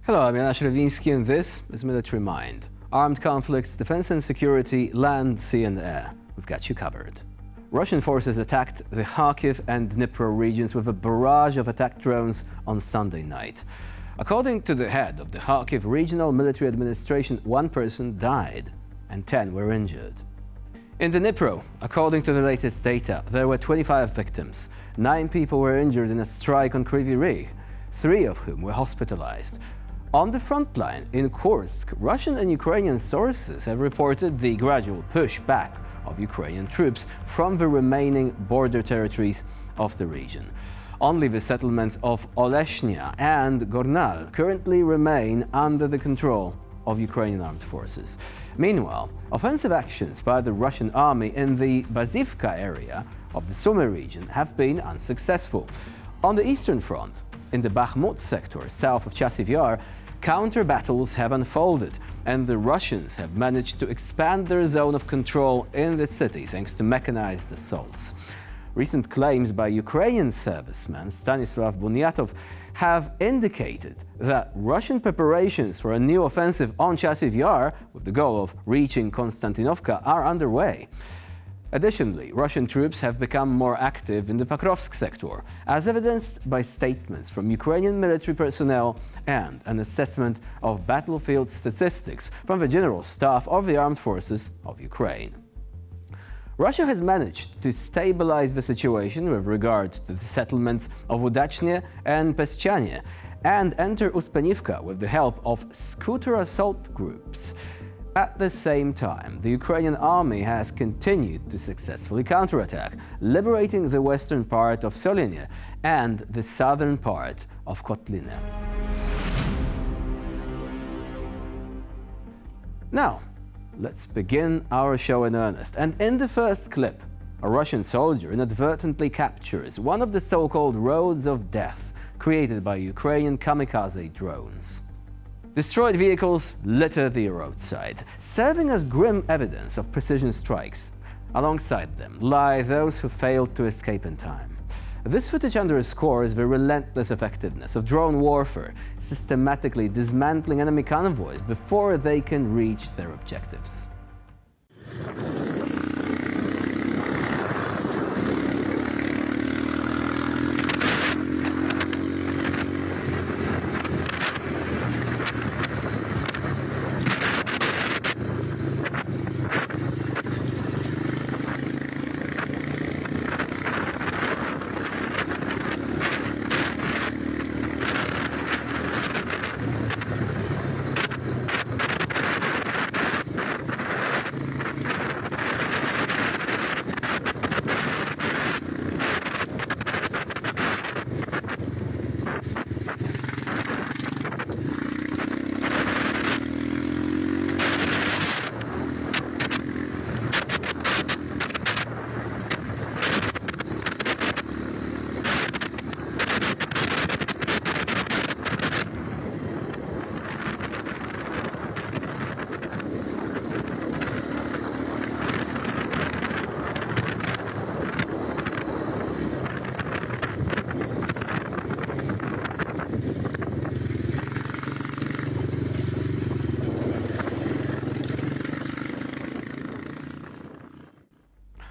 Hello, I'm Yana Shrevinsky and this is Military Mind. Armed conflicts, defense and security, land, sea and air. We've got you covered. Russian forces attacked the Kharkiv and Dnipro regions with a barrage of attack drones on Sunday night. According to the head of the Kharkiv Regional Military Administration, 1 person died and 10 were injured. In Dnipro, according to the latest data, there were 25 victims. 9 people were injured in a strike on Kryvyi Rih, 3 of whom were hospitalized. On the front line in Kursk, Russian and Ukrainian sources have reported the gradual push-back of Ukrainian troops from the remaining border territories of the region. Only the settlements of Oleshnya and Gornal currently remain under the control of Ukrainian armed forces. Meanwhile, offensive actions by the Russian army in the Bazivka area of the Sumy region have been unsuccessful. On the eastern front, in the Bakhmut sector south of Chasiv Yar, counter-battles have unfolded, and the Russians have managed to expand their zone of control in the city thanks to mechanized assaults. Recent claims by Ukrainian serviceman Stanislav Bunyatov have indicated that Russian preparations for a new offensive on Chasiv Yar, with the goal of reaching Konstantinovka, are underway. Additionally, Russian troops have become more active in the Pokrovsk sector, as evidenced by statements from Ukrainian military personnel and an assessment of battlefield statistics from the General Staff of the Armed Forces of Ukraine. Russia has managed to stabilize the situation with regard to the settlements of Udachne and Peschanie and enter Uspenivka with the help of scooter assault groups. At the same time, the Ukrainian army has continued to successfully counterattack, liberating the western part of Solyne and the southern part of Kotline. Now, let's begin our show in earnest. And in the first clip, a Russian soldier inadvertently captures one of the so-called roads of death created by Ukrainian kamikaze drones. Destroyed vehicles litter the roadside, serving as grim evidence of precision strikes. Alongside them lie those who failed to escape in time. This footage underscores the relentless effectiveness of drone warfare, systematically dismantling enemy convoys before they can reach their objectives.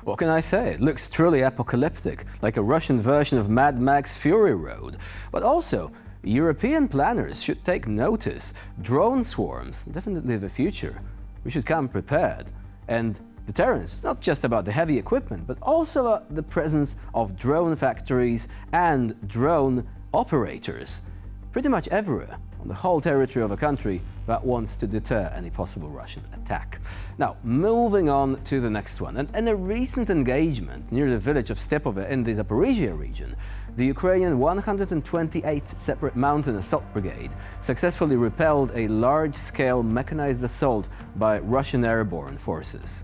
What can I say? It looks truly apocalyptic, like a Russian version of Mad Max Fury Road. But also, European planners should take notice. Drone swarms, definitely the future. We should come prepared. And deterrence is not just about the heavy equipment, but also about the presence of drone factories and drone operators pretty much everywhere on the whole territory of a country that wants to deter any possible Russian attack. Now, moving on to the next one. And in a recent engagement near the village of Stepove in the Zaporizhia region, the Ukrainian 128th Separate Mountain Assault Brigade successfully repelled a large-scale mechanized assault by Russian airborne forces.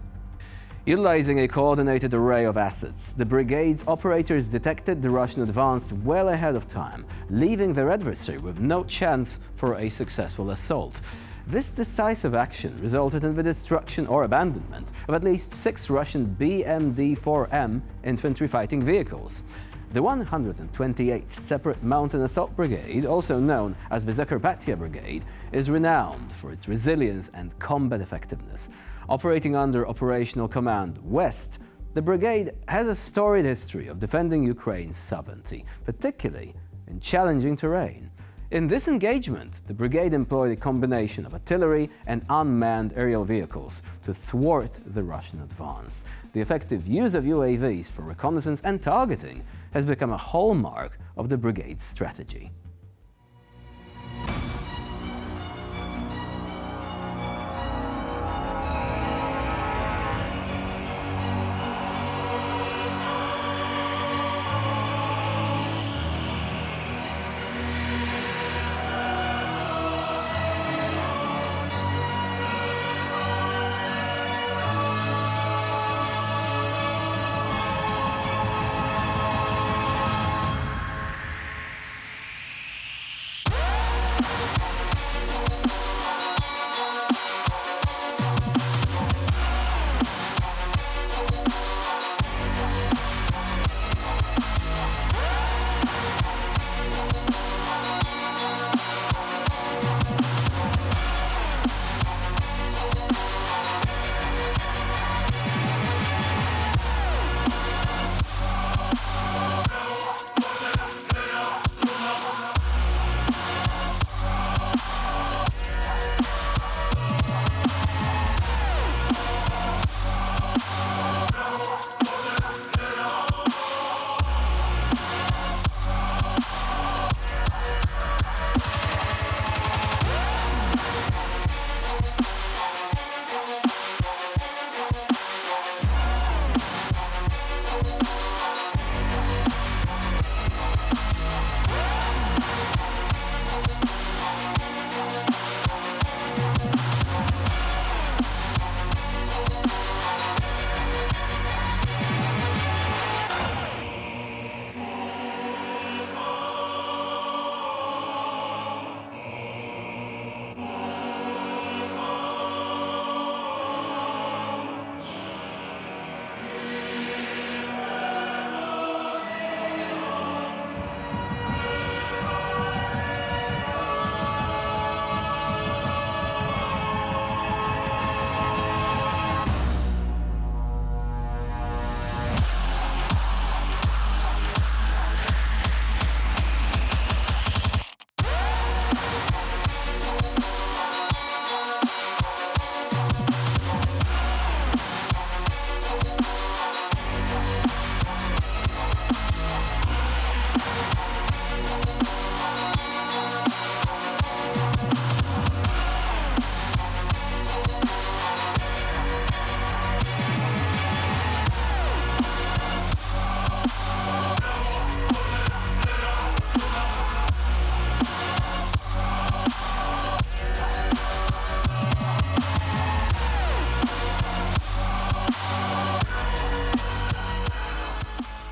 Utilizing a coordinated array of assets, the brigade's operators detected the Russian advance well ahead of time, leaving their adversary with no chance for a successful assault. This decisive action resulted in the destruction or abandonment of at least 6 Russian BMD-4M infantry fighting vehicles. The 128th Separate Mountain Assault Brigade, also known as the Zakarpattia Brigade, is renowned for its resilience and combat effectiveness. Operating under Operational Command West, the brigade has a storied history of defending Ukraine's sovereignty, particularly in challenging terrain. In this engagement, the brigade employed a combination of artillery and unmanned aerial vehicles to thwart the Russian advance. The effective use of UAVs for reconnaissance and targeting has become a hallmark of the brigade's strategy.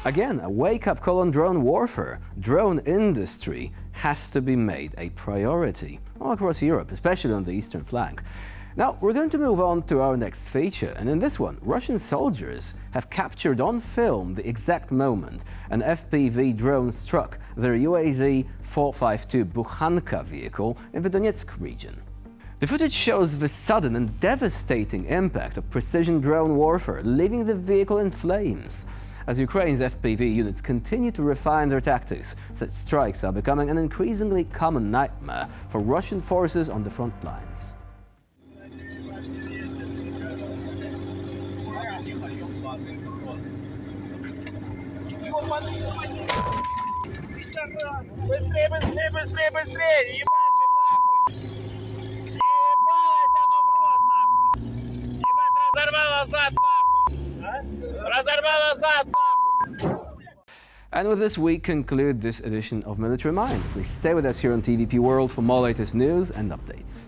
Again, a wake-up call on drone warfare. Drone industry has to be made a priority all across Europe, especially on the eastern flank. Now, we're going to move on to our next feature, and in this one, Russian soldiers have captured on film the exact moment an FPV drone struck their UAZ 452 Bukhanka vehicle in the Donetsk region. The footage shows the sudden and devastating impact of precision drone warfare, leaving the vehicle in flames. As Ukraine's FPV units continue to refine their tactics, such strikes are becoming an increasingly common nightmare for Russian forces on the front lines. Быстрее, быстрее, быстрее, быстрее! Ебашим нахуй! Ебалось оно в рот нахуй! Ебать, разорвало зад нахуй! Разорвало зад нахуй! And with this, we conclude this edition of Military Mind. Please stay with us here on TVP World for more latest news and updates.